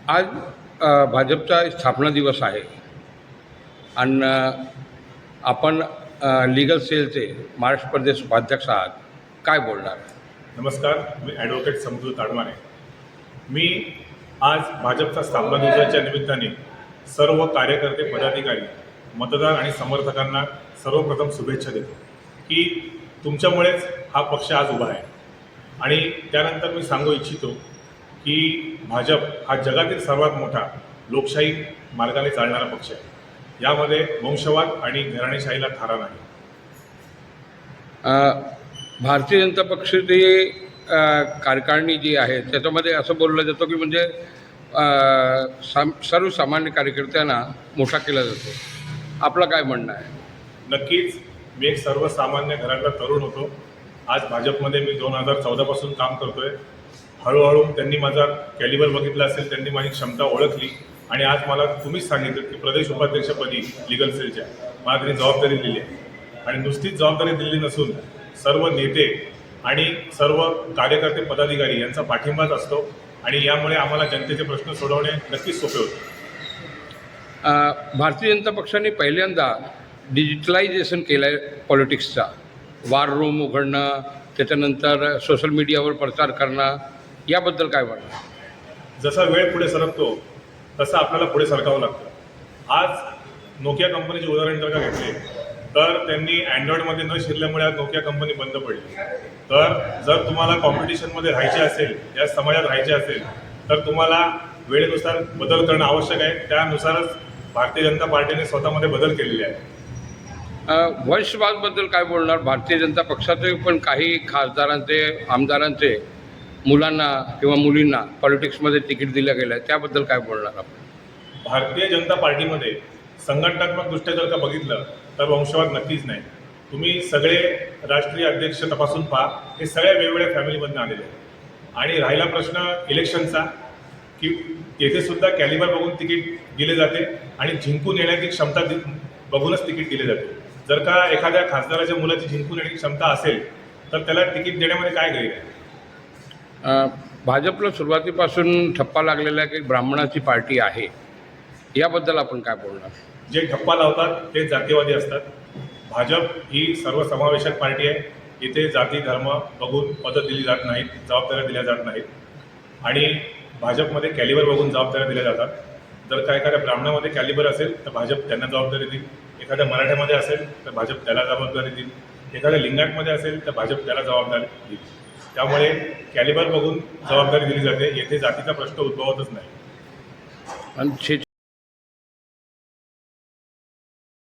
आज भाजपचा स्थापना दिवस आहे आणि आपण लीगल सेलचे महाराष्ट्र प्रदेश उपाध्यक्ष आहात. काय बोलणार? नमस्कार, मी ॲडव्होकेट समृद्ध ताडमाने. मी आज भाजपचा स्थापना दिवसाच्या निमित्ताने सर्व कार्यकर्ते, पदाधिकारी, मतदार आणि समर्थकांना सर्वप्रथम शुभेच्छा देतो की तुमच्यामुळेच हा पक्ष आज उभा आहे. आणि त्यानंतर मी सांगू इच्छितो की भाजप हा जगातील सर्वात मोठा लोकशाही मार्गाने चालणारा पक्ष आहे. यामध्ये वंशवाद आणि घराणेशाहीला थारा नाही. भारतीय जनता पक्षाची कार्यकारिणी जी आहे त्याच्यामध्ये असं बोललं जातं की म्हणजे सर्वसामान्य कार्यकर्त्यांना मोठा केला जातो. आपलं काय म्हणणं आहे? नक्कीच मी एक सर्वसामान्य घरातला तरुण होतो. आज भाजपमध्ये मी 2014पासून काम करतो आहे. हळूहळू त्यांनी माझा कॅलिबर बघितला असेल, त्यांनी माझी क्षमता ओळखली आणि आज मला तुम्हीच सांगितलं की प्रदेश उपाध्यक्षपदी लीगल सेलच्या मला त्यांनी जबाबदारी दिली आहे. आणि नुसतीच जबाबदारी दिली नसून सर्व नेते आणि सर्व कार्यकर्ते, पदाधिकारी यांचा पाठिंबाच असतो आणि यामुळे आम्हाला जनतेचे प्रश्न सोडवणे नक्कीच सोपे होते. भारतीय जनता पक्षाने पहिल्यांदा डिजिटलायझेशन केलं आहे पॉलिटिक्सचा. वार रूम उघडणं, त्याच्यानंतर सोशल मीडियावर प्रचार करणं, याबद्दल काय म्हणणं? जसा वेळ पुढे सरकतो तसं आपल्याला पुढे सरकावं लागतं. आज नोकिया कंपनीचे उदाहरण जर का घेतले तर त्यांनी अँड्रॉइडमध्ये न शिरल्यामुळे आज नोकिया कंपनी बंद पडली. तर जर तुम्हाला कॉम्पिटिशनमध्ये राहायचे असेल, या समाजात राहायचे असेल, तर तुम्हाला वेळेनुसार बदल करणं आवश्यक आहे. त्यानुसारच भारतीय जनता पार्टीने स्वतःमध्ये बदल केलेले आहेत. वंशवादबद्दल काय बोलणार? भारतीय जनता पक्षाचे पण काही खासदारांचे, आमदारांचे मुलांना किंवा मुलींना पॉलिटिक्समध्ये तिकीट दिलं गेलं आहे, त्याबद्दल काय बोलणार आपण? भारतीय जनता पार्टीमध्ये संघटनात्मकदृष्ट्या जर का बघितलं तर वंशवाद नक्कीच नाही. तुम्ही सगळे राष्ट्रीय अध्यक्ष तपासून पहा, हे सगळ्या वेगवेगळ्या फॅमिलीमधून आलेले आहेत. आणि राहिला प्रश्न इलेक्शनचा की येथे सुद्धा कॅलिबर बघून तिकीट दिले जाते आणि जिंकून येण्याची क्षमता बघूनच तिकीट दिले जाते. जर का एखाद्या खासदाराच्या मुलाची जिंकून येण्याची क्षमता असेल तर त्याला तिकीट देण्यामध्ये काय गैर आहे? भाजपला सुरुवातीपासून ठप्पा लागलेला की ब्राह्मणाची पार्टी आहे, याबद्दल आपण काय बोलणार? जे ठप्पा लावतात ते जातीवादी असतात. भाजप ही सर्वसमावेशक पार्टी आहे. इथे जाती धर्म बघून पदं दिली जात नाहीत, जबाबदाऱ्या दिल्या जात नाहीत. आणि भाजपमध्ये कॅलिबर बघून जबाबदाऱ्या दिल्या जातात. जर का एखाद्या ब्राह्मणामध्ये कॅलिबर असेल तर भाजप त्यांना जबाबदारी देईल. एखाद्या मराठ्यामध्ये असेल तर भाजप त्याला जबाबदारी देईल. एखाद्या लिंगायतमध्ये असेल तर भाजप त्याला जबाबदारी देईल. त्यामुळे कॅलिबर बघून जबाबदारी दिली जाते. येथे जातीचा प्रश्न उद्भवतच नाही. आणि